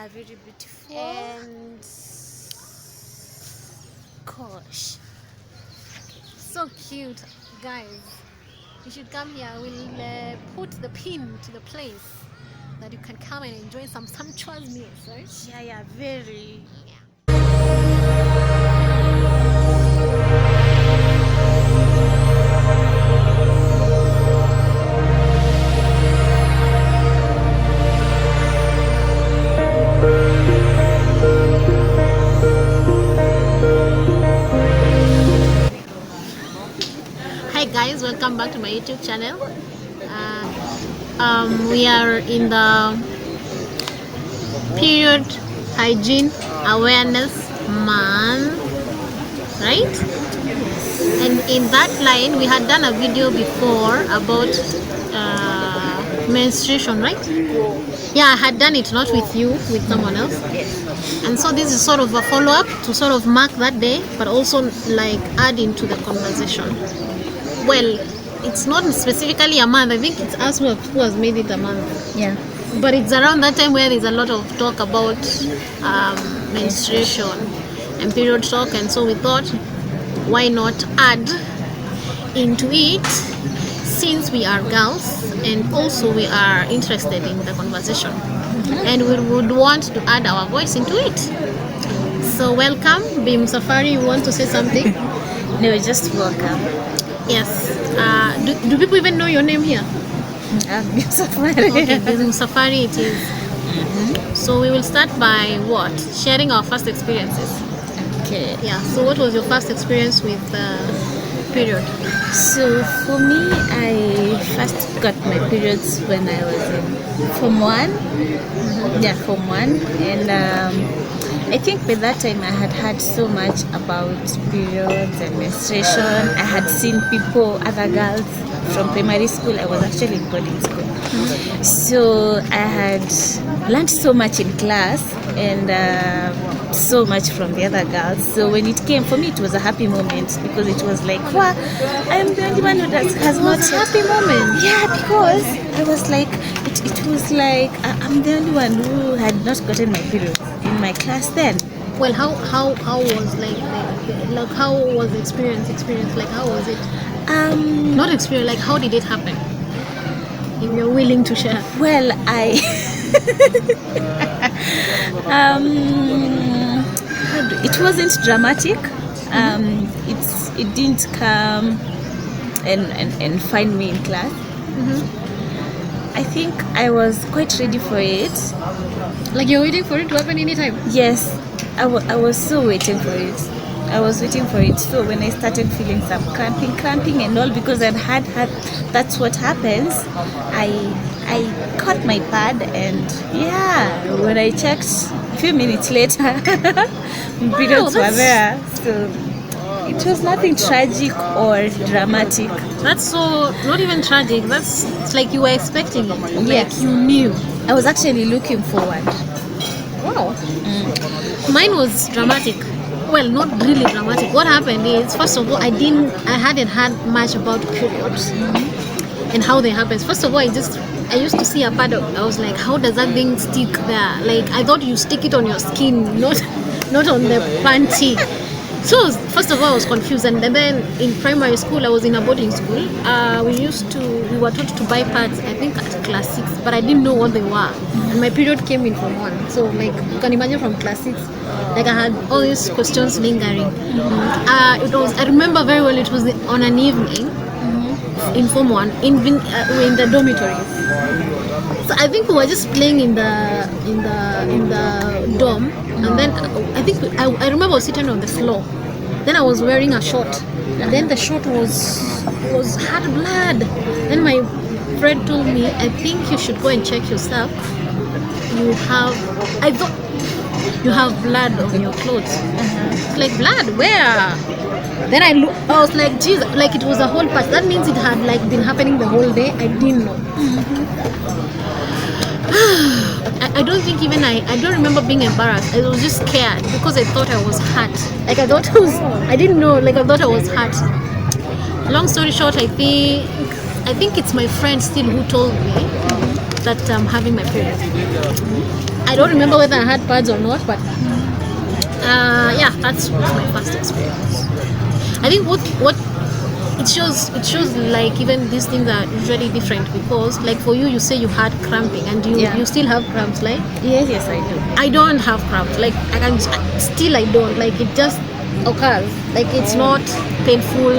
Yeah, very beautiful. And gosh, so cute, guys. You should come here. We'll put the pin to the place that you can come and enjoy some sumptuous meals, right? Yeah, very. Hi guys, welcome back to my YouTube channel. We are in the period hygiene awareness month, right? And in that line we had done a video before about menstruation, right? Yeah, I had done it, not with you, with someone else. And so this is sort of a follow-up to sort of mark that day, but also like add into the conversation. Well, it's not specifically a month. I think it's us who has made it a month. Yeah. But it's around that time where there's a lot of talk about menstruation and period talk, and so we thought, why not add into it, since we are girls and also we are interested in the conversation, and we would want to add our voice into it. So welcome, Bim Safari. You want to say something? No, just welcome. Yes. Do people even know your name here? Safari. Okay, Bim Safari it is. So we will start by what? Sharing our first experiences. Okay. Yeah. So what was your first experience with period? So for me, I first got my periods when I was in Form 1. Yeah, Form 1. And I think by that time I had heard so much about periods and menstruation. I had seen people, other girls from primary school. I was actually in boarding school. So I had learned so much in class and so much from the other girls. So when it came, for me it was a happy moment, because it was like, wow, I'm the only one who has not happy moment. Yeah, because I was like, it was like I'm the only one who had not gotten my period in my class then. Well, how was like how was the experience? Like how was it? Not experience. Like how did it happen? If you're willing to share. Well, it wasn't dramatic. It didn't come and find me in class. I think I was quite ready for it. Like you're waiting for it to happen anytime? Yes, I was so waiting for it. I was waiting for it. So when I started feeling some cramping and all, because I'd had that's what happens, I caught my pad, and yeah, when I checked a few minutes later, periods were there. So it was nothing tragic or dramatic. That's so not even tragic. It's like you were expecting it. Yes. Like you knew. I was actually looking forward. Wow. Mine was dramatic. Well, not really dramatic. What happened is, first of all, I hadn't heard much about periods and how they happen. First of all, I used to see a pad. I was like, how does that thing stick there? Like I thought you stick it on your skin, not on the panty. So first of all, I was confused, and then in primary school, I was in a boarding school. We were taught to buy pads, I think at class 6, but I didn't know what they were. And my period came in Form 1. So like you can imagine from class 6, like I had all these questions lingering. I remember very well. It was on an evening in Form 1 in the dormitories. So I think we were just playing in the dorm, and then I think I remember I was sitting on the floor. Then I was wearing a short. Then the short had blood. Then my friend told me, I think you should go and check yourself. I thought you have blood on your clothes. Like blood? Where? Then I was like, geez, like it was a whole patch. That means it had like been happening the whole day. I didn't know. I don't think even I don't remember being embarrassed. I was just scared because I thought I was hurt. Like I didn't know, like I thought I was hurt. Long story short, I think it's my friend still who told me that I'm having my period. I I don't remember whether I had pads or not, but yeah, that's my first experience. I think what it shows like even these things are usually different, because like for you say you had cramping and you still have cramps, like Yes, I do. I don't have cramps, like I don't, like it just occurs, like it's not painful.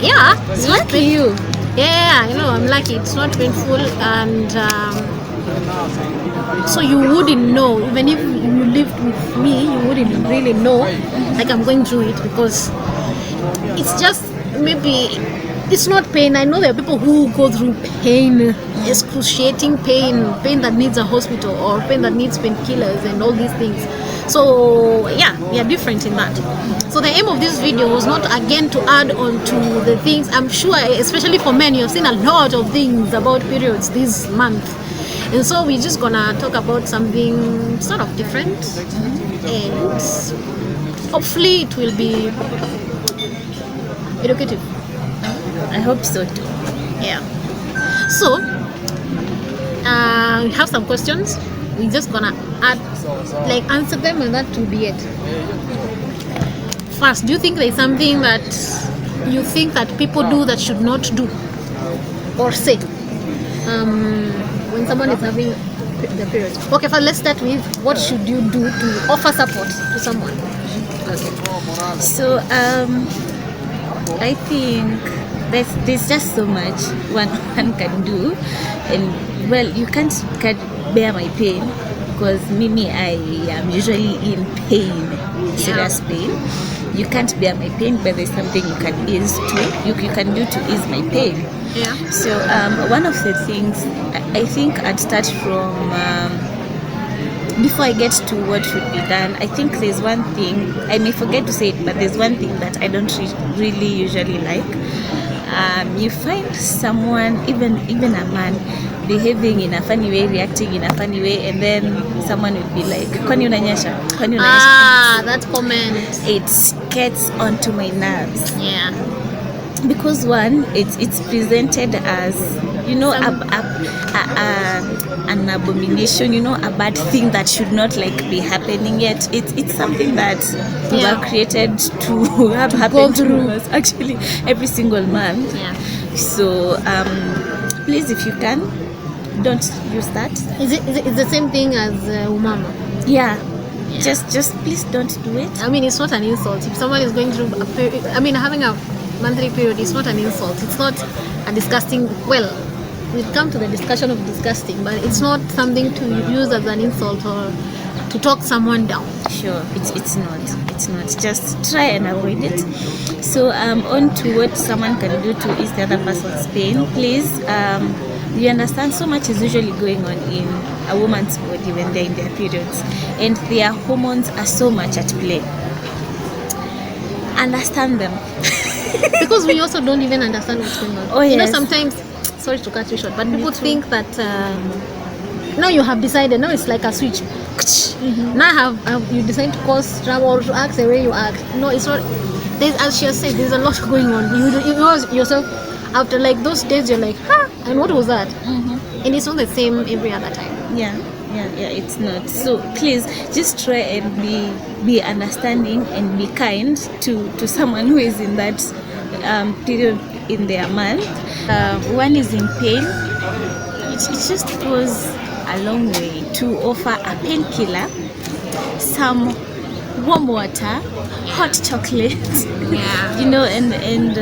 It's not Lucky you. yeah, I'm lucky, it's not painful. And so you wouldn't know, even if you lived with me, you wouldn't really know like I'm going through it, because it's just maybe it's not pain. I know there are people who go through pain, excruciating pain that needs a hospital, or pain that needs painkillers and all these things. So yeah, we are different in that. So the aim of this video was not again to add on to the things. I'm sure, especially for men, you've seen a lot of things about periods this month. And so we're just gonna talk about something sort of different, and hopefully it will be educative. I hope so too. Yeah. So we have some questions. We're just gonna answer them, and that will be it. First, do you think there's something that you think that people do that should not do or say when someone is having the period? Okay, first let's start with what should you do to offer support to someone? Okay. So I think there's just so much one can do, and well, you can't bear my pain, because me I am usually in pain, serious pain. You can't bear my pain, but there's something you can ease to. You can do to ease my pain. Yeah. So one of the things I think I'd start from before I get to what should be done. I think there's one thing I may forget to say it, but there's one thing that I don't really usually like. You find someone, even a man, behaving in a funny way, reacting in a funny way, and then someone will be like, "Kwani unanyesha? Kwani unanyesha?" That comment. It gets onto my nerves. Yeah. Because one, it's presented as, an abomination, a bad thing that should not be happening, yet it's something that we are created to have happen to us actually every single month. Yeah. So please, if you can, don't use that. Is it the same thing as umama? Yeah. Just please don't do it. I mean, it's not an insult. If someone is going through a period, having a monthly period is not an insult. It's not a disgusting, well, we'll come to the discussion of disgusting, but it's not something to use as an insult or to talk someone down. Sure, it's not. Just try and avoid it. So on to what someone can do to ease the other person's pain. Please, you understand, so much is usually going on in a woman's body when they're in their periods, and their hormones are so much at play. Understand them. Because we also don't even understand what's going on. Oh, yes. Sometimes, sorry to cut you short, but people think that now you have decided, now it's like a switch. Now you decide to cause trouble or to act the way you act. No, it's not. As she has said, there's a lot going on. You know yourself, after those days, you're like, and what was that? And it's not the same every other time. Yeah, it's not. So please just try and be understanding and be kind to someone who is in that period in their month. One is in pain. It just goes a long way to offer a painkiller, some warm water, hot chocolate, and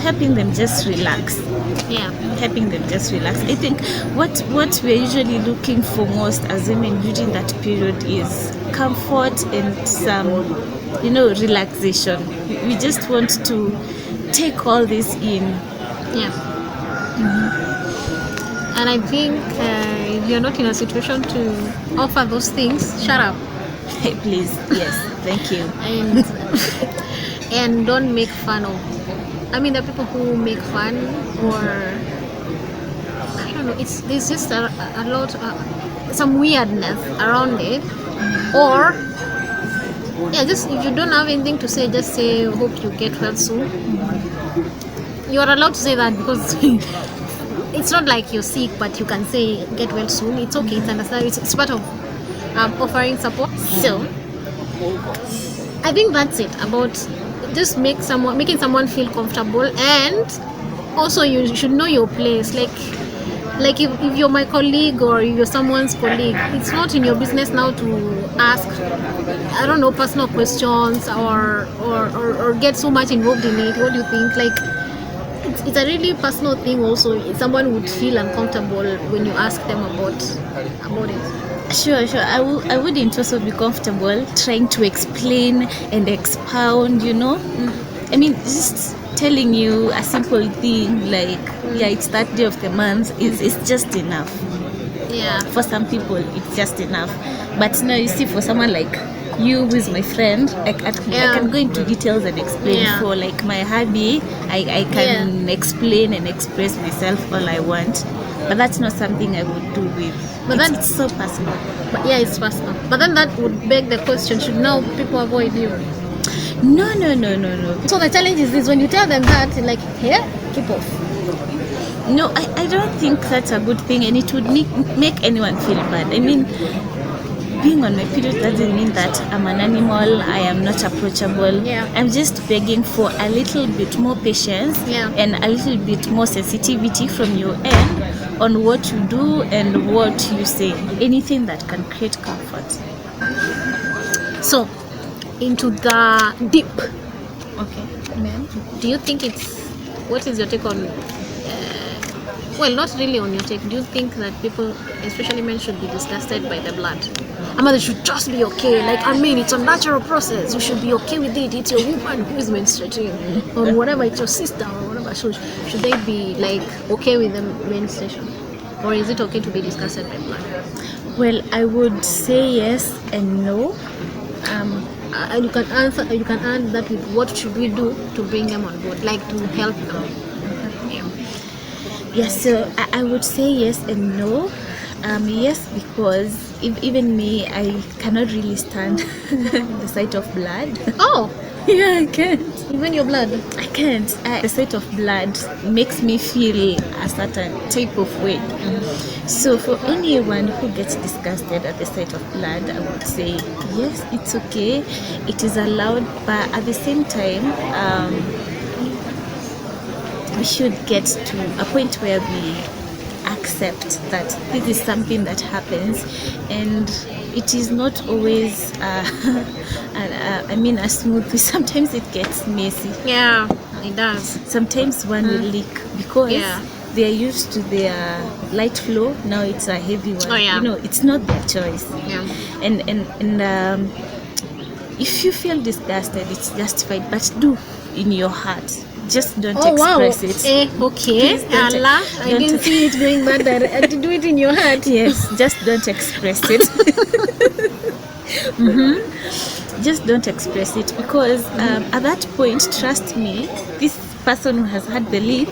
helping them just relax. Yeah. Helping them just relax. I think what we're usually looking for most as women during that period is comfort and some, relaxation. We just want to take all this in. Yeah. And I think if you're not in a situation to offer those things, shut up. Hey, please. Yes. Thank you. And don't make fun of. There are people who make fun, or I don't know. There's just a lot, some weirdness around it, or just if you don't have anything to say, just say hope you get well soon. You are allowed to say that, because it's not like you're sick, but you can say get well soon. It's okay. It's understandable. It's part of offering support. So I think that's it about just making someone feel comfortable, and also you should know your place. Like if you're my colleague or you're someone's colleague, it's not in your business now to ask, I don't know, personal questions or get so much involved in it. What do you think? Like it's a really personal thing. Also, someone would feel uncomfortable when you ask them about it. Sure. I wouldn't also be comfortable trying to explain and expound, I mean, just telling you a simple thing like, yeah, it's that day of the month is just enough. Yeah. For some people, it's just enough. But now, you see, for someone like you, who is my friend, I can go into details and explain. Yeah. For like my hobby, I can explain and express myself all I want. But that's not something I would do with. But it's so personal. But yeah, it's personal. But then that would beg the question: should now people avoid you? No. So the challenge is this: when you tell them that, like, here, keep off. No, I don't think that's a good thing, and it would make anyone feel bad. I mean, being on my period doesn't mean that I'm an animal, I am not approachable. Yeah. I'm just begging for a little bit more patience and a little bit more sensitivity from your end on what you do and what you say. Anything that can create comfort. So, into the deep. Okay. Ma'am? Do you think what is your take on, well, not really on your take, do you think that people, especially men, should be disgusted by the blood? I mean, they should just be okay. Like, I mean, it's a natural process. You should be okay with it. It's your woman who is menstruating, or whatever. It's your sister or whatever. So, should they be like okay with the menstruation, or is it okay to be disgusted by blood? Well, I would say yes and no. And you can answer that with what should we do to bring them on board, like to help them. Yes, so I would say yes and no. Yes, because even me, I cannot really stand the sight of blood. Oh, yeah, I can't. Even your blood? I can't. The sight of blood makes me feel a certain type of way. So for anyone who gets disgusted at the sight of blood, I would say yes, it's okay. It is allowed, but at the same time, we should get to a point where we accept that this is something that happens, and it is not always a smooth. Sometimes it gets messy. Yeah, it does. Sometimes one will leak because they are used to their light flow. Now it's a heavy one. Oh, yeah. It's not their choice. Yeah. And if you feel disgusted, it's justified, but do in your heart. Just don't express it. Okay. Allah, I didn't see it going bad there. Do it in your heart. Yes, just don't express it. Just don't express it, because at that point, trust me, this person who has had the leak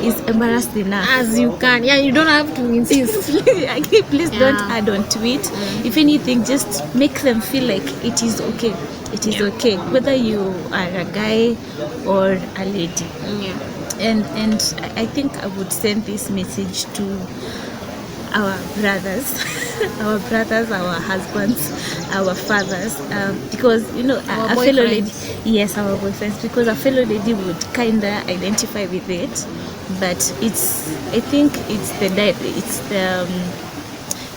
is embarrassed enough. As you can. Yeah, you don't have to insist. Please don't add on to it. If anything, just make them feel like it is okay. It is okay, whether you are a guy or a lady. And I think I would send this message to our brothers, our husbands, our fathers, because our a fellow lady, boyfriends. our boyfriends, because a fellow lady would kinda identify with it, but I think it's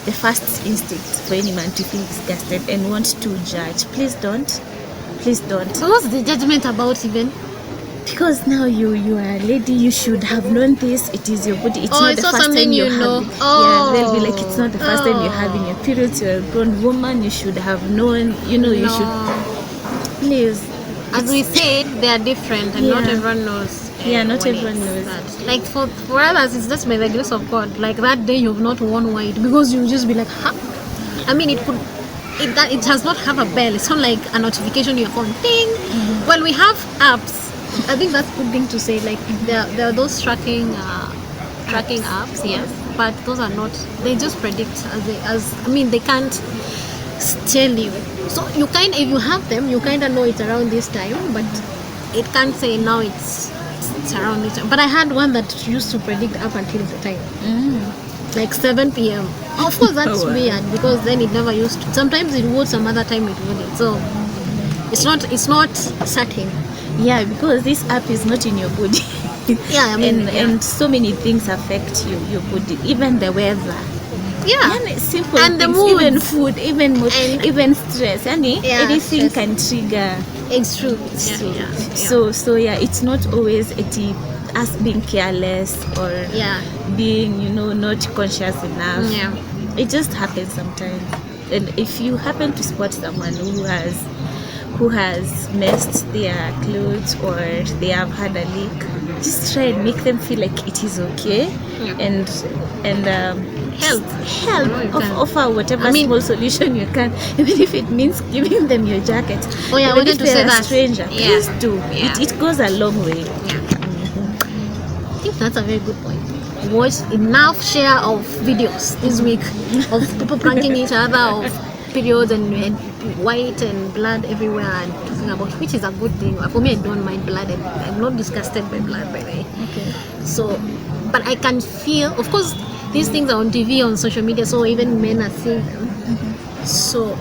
the first instinct for any man to feel disgusted and want to judge. Please don't. So what's the judgment about even? Because now you are a lady, you should have known this. It is your body. It's not the first time you have. Yeah, they'll be like, it's not the first time you're having your periods. You're a grown woman. You should have known. You should. Please. As we said, they are different, and not everyone knows. Not everyone knows that. Like for others, it's just by the grace of God. Like that day, you've not worn white because you just be like, huh? I mean, it does not have a bell. It's not like a notification on your phone. Ding. Well, we have apps. I think that's a good thing to say. Like there are those tracking apps, yes, but those are not. They just predict they can't tell you. So if you have them, you kind of know it's around this time, but it can't say now it's it's around this time. But I had one that used to predict up until the time. Like 7 p.m. Of course, that's weird because then it never used to. Sometimes it would, some other time it wouldn't. So it's not certain. Yeah, because this app is not in your body. Yeah, I mean, and so many things affect your body, even the weather. Yeah, Simple and things, the mood, even food, even mood, even stress. Anything stress can trigger. It's true. So it's not always us being careless or being not conscious enough. Yeah, it just happens sometimes. And if you happen to spot someone who has messed their clothes or they have had a leak, just try and make them feel like it is okay. And help offer whatever small solution you can, even if it means giving them your jacket. I wanted to say that. Stranger, please do. It goes a long way. I think that's a very good point. Watch enough share of videos this week of people pranking each other of periods and white and blood everywhere and talking about, which is a good thing. For me, I don't mind blood and I'm not disgusted by blood, by the way. Okay. So, but I can feel, of course, these things are on TV, on social media, so even men are seeing them. So,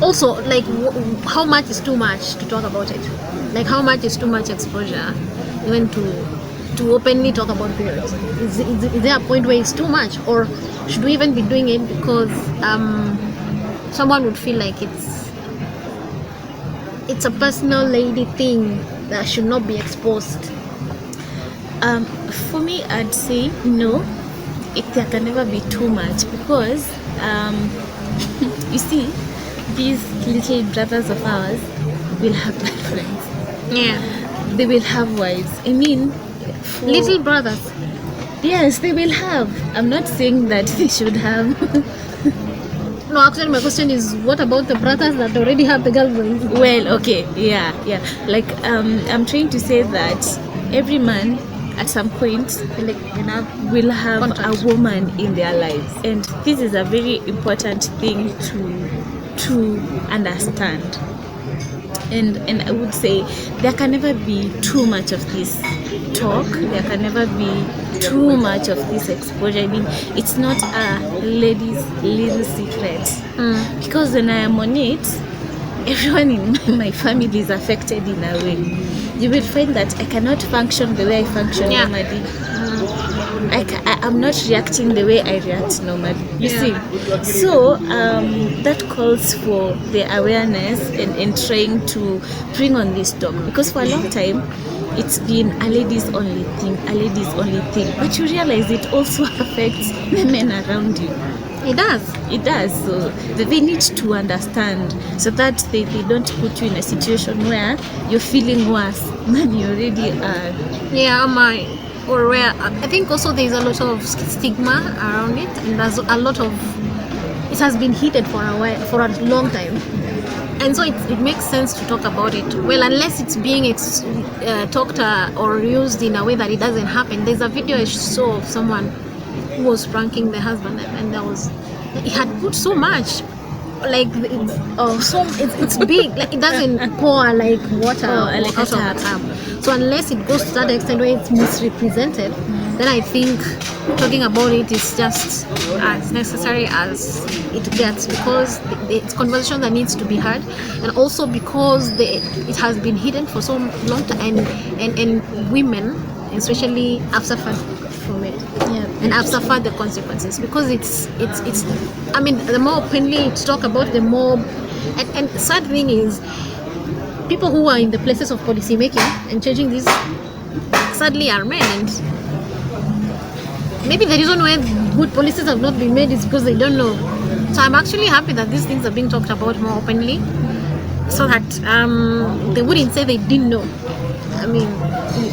also, like, how much is too much to talk about it? Like, how much is too much exposure, even to openly talk about periods? Is there a point where it's too much, or should we even be doing it because someone would feel like it's a personal lady thing that should not be exposed? For me, I'd say no. There can never be too much because you see, these little brothers of ours will have girlfriends. Yeah, they will have wives. I mean, little brothers. Yes, they will have. I'm not saying that they should have. No, actually, my question is, what about the brothers that already have the girlfriends? Well, okay, yeah. Like, I'm trying to say that every man at some point will have a woman in their lives, and this is a very important thing to understand. And I would say there can never be too much of this talk. There can never be too much of this exposure. I mean, it's not a lady's little secret. Because when I am on it, everyone in my family is affected in a way. You will find that I cannot function the way I function normally. I'm not reacting the way I react normally. You see? So that calls for the awareness and trying to bring on this talk. Because for a long time, it's been a ladies only thing. But you realize it also affects the men around you. It does. So they need to understand so that they don't put you in a situation where you're feeling worse than you already are. Or where I think also there's a lot of stigma around it, and there's a lot of, it has been heated for a while, for a long time, and so it makes sense to talk about it. Well, unless it's being talked or used in a way that it doesn't happen. There's a video I saw of someone who was pranking the husband, and he had put so much, like it's big, like it doesn't pour like water out of the tap. So unless it goes to that extent where it's misrepresented, then I think talking about it is just as necessary as it gets, because it's conversation that needs to be had, and also because it has been hidden for so long time, and women especially have suffered from it, and have suffered the consequences, because it's I mean, the more openly it's talked about, the more, and sad thing is, people who are in the places of policy making and changing this sadly are men, and maybe the reason why good policies have not been made is because they don't know. So I'm actually happy that these things are being talked about more openly, so that they wouldn't say they didn't know. I mean,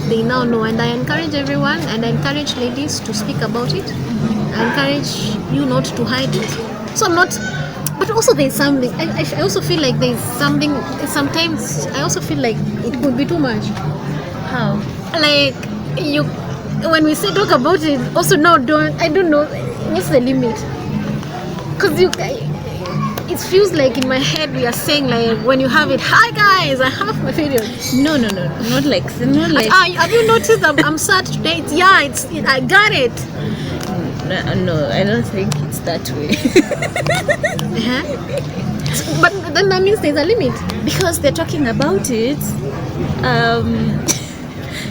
they now know, and I encourage everyone, and I encourage ladies to speak about it. I encourage you not to hide it. So I'm not, but also there's something, I also feel like there's something, sometimes I also feel like it could be too much. How? Like, when we say talk about it, also now I don't know, what's the limit? Because it feels like in my head we are saying like when you have it, hi guys, I have my period. No, not like Have you noticed I'm sad today? I got it. no, I don't think it's that way. But then that means there's a limit Because they're talking about it.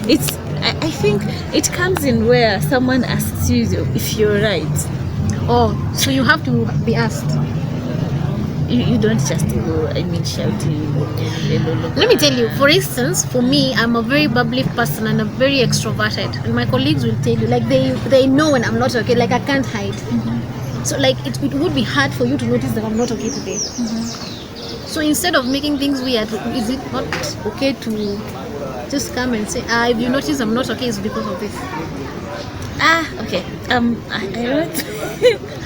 It's I think it comes in where someone asks you if you're right. Oh, so you have to be asked. You don't just go, shouting. Let me tell you, for instance, for me, I'm a very bubbly person and I'm very extroverted. And my colleagues will tell you, like they know when I'm not okay, like I can't hide. So like it would be hard for you to notice that I'm not okay today. So instead of making things weird, is it not okay to just come and say, if you notice I'm not okay, it's because of this? Okay. I don't.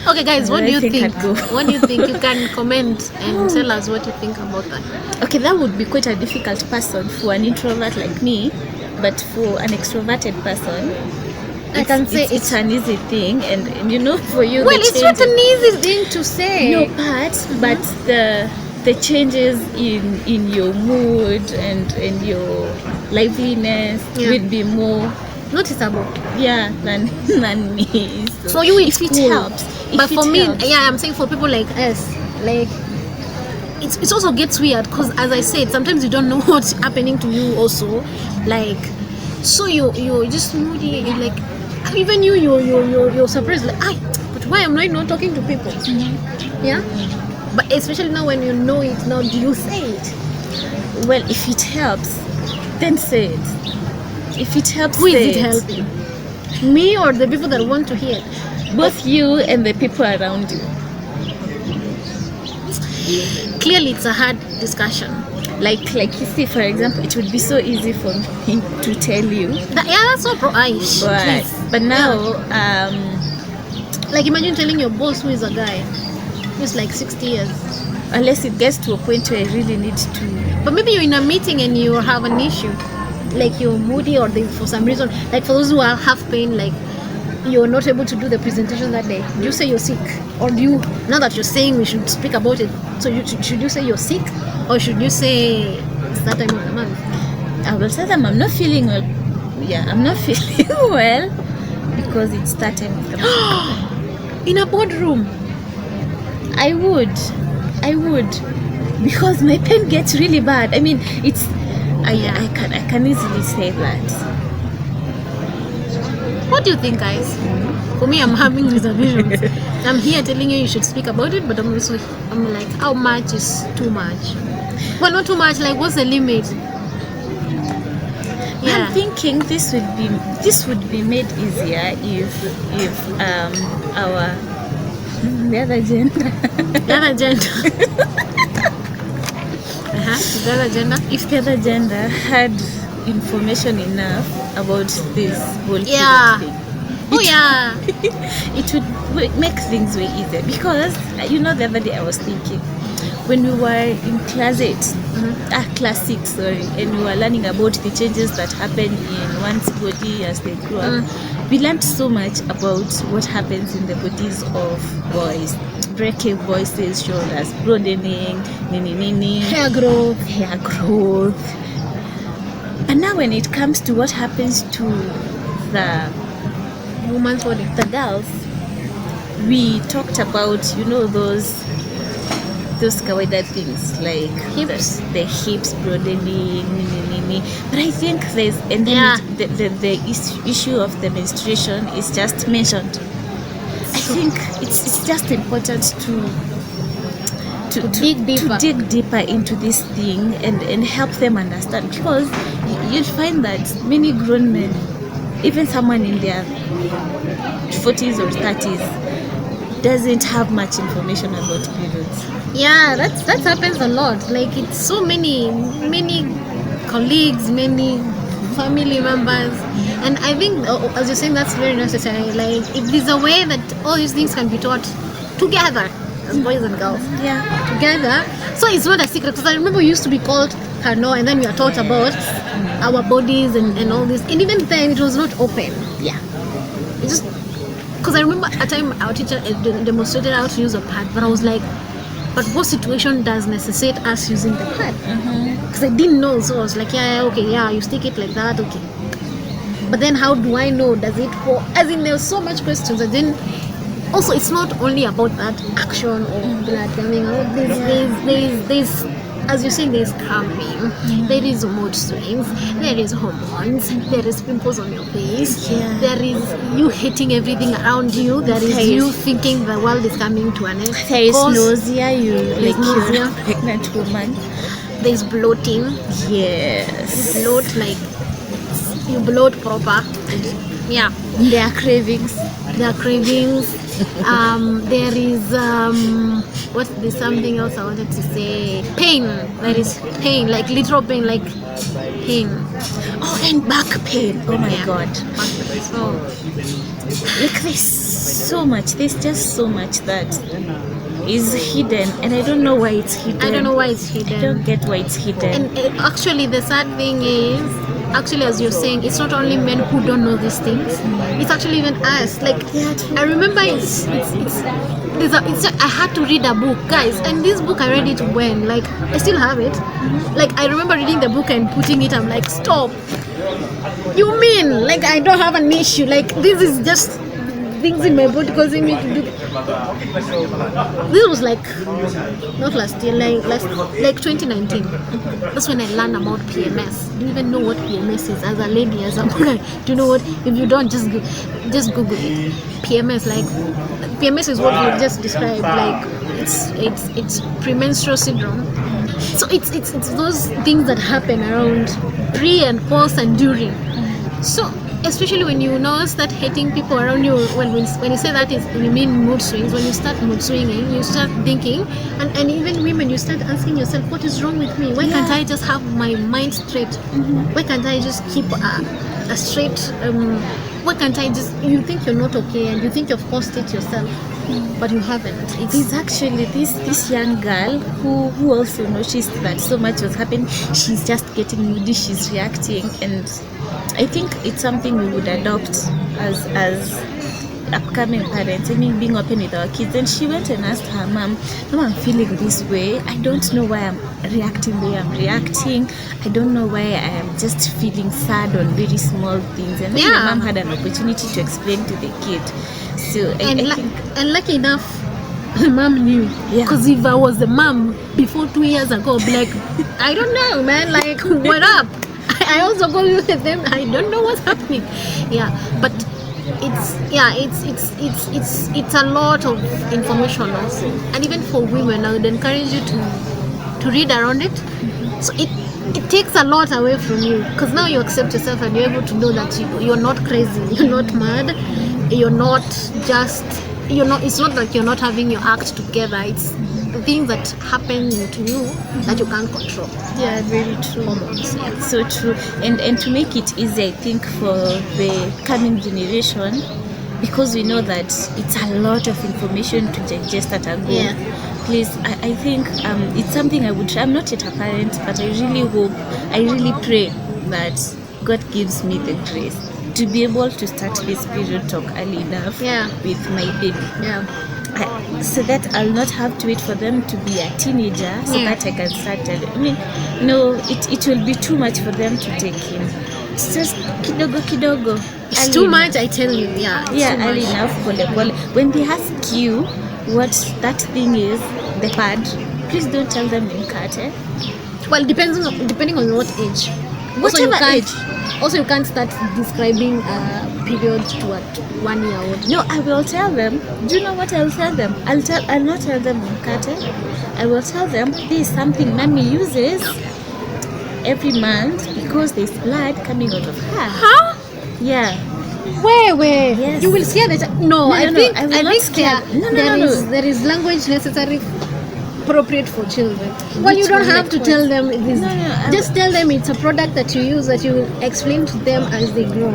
Okay, guys, what do you think? I'd go. What do you think? You can comment and tell us what you think about that. Okay, that would be quite a difficult person for an introvert like me, but for an extroverted person, I can say it's an easy thing, and for you. Well, it's not an easy thing to say. No, but the changes in your mood and your liveliness would be more noticeable. Yeah, than me. So for you, if it helps. But for me, I'm saying for people like us, like it also gets weird because, as I said, sometimes you don't know what's happening to you. Also, like, so you're just moody. You're like, even you're surprised. Like, but why am I not talking to people? Yeah. But especially now when you know it, now do you say it? Well, if it helps, then say it. If it helps, who is it helping? Me or the people that want to hear it? Both you and the people around you. Clearly, it's a hard discussion. Like you see, for example, it would be so easy for me to tell you. That's so pro-ish. But now, like imagine telling your boss who is a guy who's like 60 years. Unless it gets to a point where I really need to. But maybe you're in a meeting and you have an issue, like you're moody or for some reason, like for those who have pain, like you're not able to do the presentation that day. Do you say you're sick, or do you, now that you're saying we should speak about it, so should you say you're sick, or should you say it's that time of the month? I will tell them I'm not feeling well. Yeah, I'm not feeling well because it's that time of the month. In a boardroom, I would, because my pain gets really bad. I mean, it's I can easily say that. What do you think, guys? For me, I'm having reservations. I'm here telling you should speak about it, but I'm like, how much is too much? Well, not too much. Like, what's the limit? I'm thinking this would be made easier if our the other gender if the other gender had information enough about this whole thing. It would make things way easier, because the other day I was thinking, when we were in class 6, and we were learning about the changes that happen in one's body as they grow up, we learned so much about what happens in the bodies of boys. Breaking voices, shoulders broadening, hair growth. And now when it comes to what happens to the woman's body, the girls, we talked about those kawaida things like hips, the hips broadening, but I think there's the issue of the menstruation is just mentioned. I think it's just important to dig deeper into this thing and help them understand, because you'll find that many grown men, even someone in their 40s or 30s, doesn't have much information about periods. Yeah, that happens a lot. Like, it's so many colleagues, many family members, and I think as you're saying, that's very necessary. Like, if there's a way that all these things can be taught together as boys and girls, together, so it's not a secret. Because I remember we used to be called Kano, and then we are taught about our bodies and all this, and even then it was not open. It just, because I remember at a time our teacher demonstrated how to use a pad, but I was like, but what situation does necessitate us using the pad? Because I didn't know, so I was like, you stick it like that, okay. But then how do I know? Does it for? As in, there's so much questions, and then also it's not only about that action or blood coming out. There's as you say, there's cramping, there is mood swings, there is hormones, there is pimples on your face, there is you hating everything around you, there is you thinking the world is coming to an end. There is nausea, you're a pregnant woman. There's bloating. Yes. You bloat like you bloat proper. Yeah. There are cravings. There is there's something else I wanted to say. Pain. There is pain, like literal pain, like pain. Oh, and back pain. Oh my god. So like there's so much. There's just so much that is hidden, and I don't know why it's hidden. I don't know why it's hidden. I don't get why it's hidden. And actually, the sad thing is, as you're saying, it's not only men who don't know these things. It's actually even us. Like I remember, I had to read a book, guys, and this book I read it when, like, I still have it. Like I remember reading the book and putting it. I'm like, stop. You mean like I don't have an issue? Like this is just things in my body causing me to do. This was like not last year, like 2019. That's when I learned about PMS. Do you even know what PMS is? As a lady, as a woman, do you know what? If you don't, just Google it. PMS, like PMS is what you just described. Like it's premenstrual syndrome. So it's those things that happen around pre and post and during. So especially when you now start hating people around you, when you say that is you mean mood swings. When you start mood swinging, you start thinking, and even women, you start asking yourself, what is wrong with me? Why can't I just have my mind straight? Why can't I just keep a straight? Why can't I just? You think you're not okay, and you think you've caused it yourself, but you haven't. It's actually this young girl who also noticed that so much was happening. She's just getting moody, she's reacting, and I think it's something we would adopt as upcoming parents. I mean, being open with our kids. And she went and asked her mom, I'm feeling this way. I don't know why I'm reacting the way I'm reacting. I don't know why I am just feeling sad on very small things. And then the mom had an opportunity to explain to the kid. So I think, and lucky enough, the mom knew. Because if I was the mom before 2 years ago, I'd be like, I don't know, man. Like, what up? I also go with them. I don't know what's happening. But it's a lot of information also, and even for women, I would encourage you to read around it. So it takes a lot away from you, because now you accept yourself and you're able to know that you're not crazy, you're not mad, you're not it's not like you're not having your act together. It's things that happen to you that you can't control. Very true. Hormones, so true. And to make it easy, I think, for the coming generation, because we know that it's a lot of information to digest at a go. Please, I think it's something I'm not yet a parent, but I really pray that God gives me the grace to be able to start this period talk early enough with my baby. So that I'll not have to wait for them to be a teenager so that I can start telling. I mean, no, it will be too much for them to take in. It's just kidogo. It's too much, I tell you. Early enough, pole. When they ask you what that thing is, the pad, please don't tell them in kate. Well, depending on what age. Whatever age. Also, you can't start describing a period to a 1 year old. No, I will tell them. Do you know what I'll tell them? I'll not tell them mkate. I will tell them this is something mommy uses every month because there's blood coming out of her. Huh? Yeah. Where? Yes. You will scare the child. No, I think there is language necessary appropriate for children. Well, you don't have to tell them this. Just tell them it's a product that you use, that you will explain to them as they grow.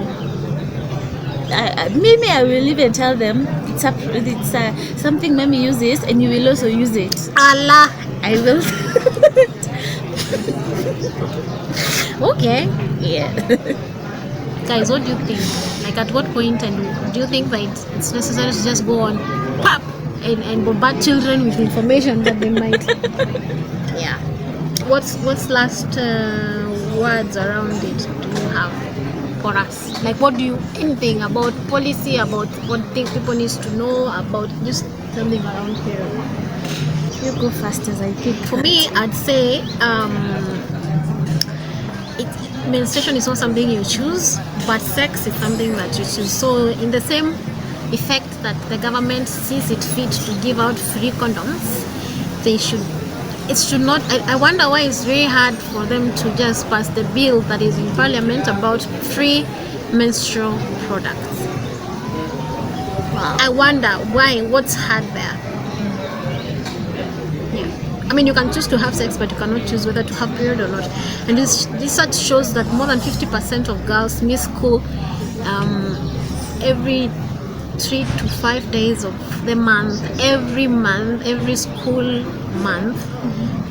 Maybe I will even tell them it's something mommy uses and you will also use it. Allah, I will. Okay. Guys, what do you think? Like, at what point, and do you think that it's necessary to just go on pop and bombard children with information that they might. Yeah. What's last words around it do you have for us? Like, what do you anything about policy, about what things people needs to know about just something around here? You go fast as I think. For me, I'd say menstruation is not something you choose, but sex is something that you choose. So in the same effect that the government sees it fit to give out free condoms, it should not. I wonder why it's very hard for them to just pass the bill that is in parliament about free menstrual products. Wow. I wonder why, what's hard there. I mean, you can choose to have sex, but you cannot choose whether to have period or not. And this research shows that more than 50% of girls miss school every 3 to 5 days of the month, every school month,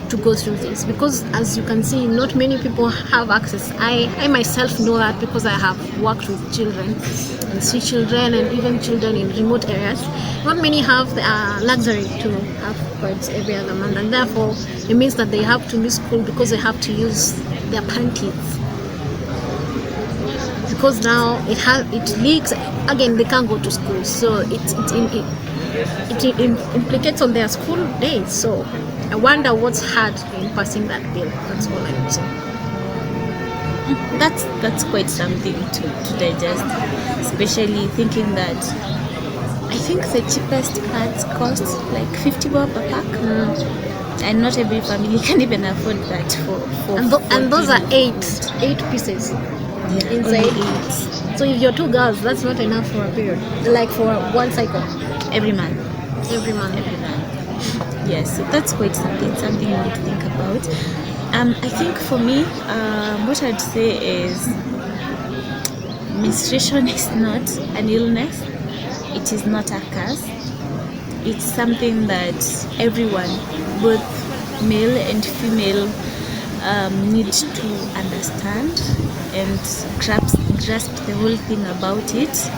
to go through this. Because as you can see, not many people have access. I myself know that because I have worked with children and see children and even children in remote areas. Not many have the luxury to have pads every other month, and therefore it means that they have to miss school because they have to use their panties. Because now it leaks again, they can't go to school, so it implicates on their school days. So I wonder what's hard in passing that bill. That's all I would say. That's quite something to digest, especially thinking that I think the cheapest pads cost like 50 baht per pack, and not every family can even afford that for and those are eight pieces. Yeah, inside. only 8 So if you're 2 girls, that's not enough for a period, like for one cycle every month. every month. Yes, so that's quite something we need to think about. I think for me, what I'd say is menstruation is not an illness. It is not a curse. It's something that everyone, both male and female, need to understand and grasp the whole thing about it.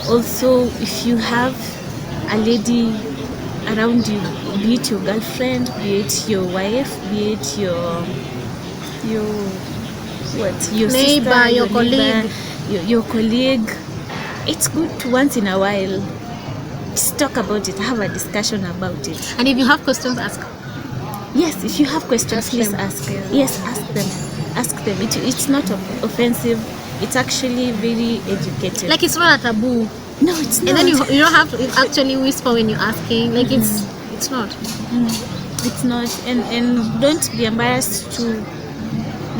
Also, if you have a lady around you, be it your girlfriend, be it your wife, be it your Neighbor, sister, your colleague. your colleague, it's good to once in a while just talk about it, have a discussion about it. And if you have questions, ask. Yes, if you have questions, Ask please them. ask. Yeah. Yes, ask them. It's not offensive. It's actually very educated. Like, it's not a taboo. No, it's not. And then you don't have to actually whisper when you're asking. Like, it's not. It's not. And don't be embarrassed to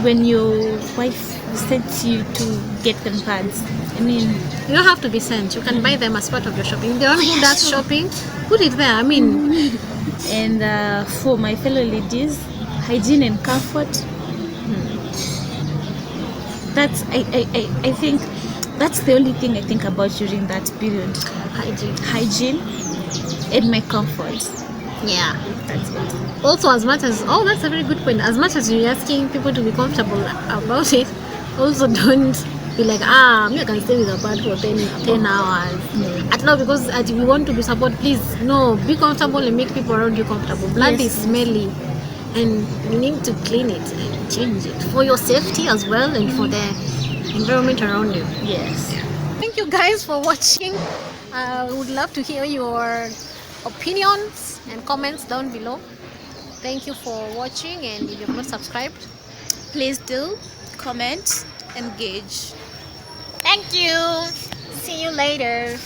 when your wife sends you to get them pads. I mean, You don't have to be sent. You can buy them as part of your shopping. If the only does shopping, put it there. I mean, and for my fellow ladies, hygiene and comfort. That's I think that's the only thing I think about during that period. Hygiene and my comfort. yeah. That's it. Also, as much as that's a very good point. As much as you're asking people to be comfortable about it, also don't be like, me I can stay with a pad for 10 hours. At now, because we want to be support, please no, be comfortable and make people around you comfortable. Blood is smelly, and you need to clean it and change it for your safety as well and for the environment around you. Yes. Thank you guys for watching. We would love to hear your opinions and comments down below. Thank you for watching, and if you have not subscribed, Please do comment, engage. thank you. See you later.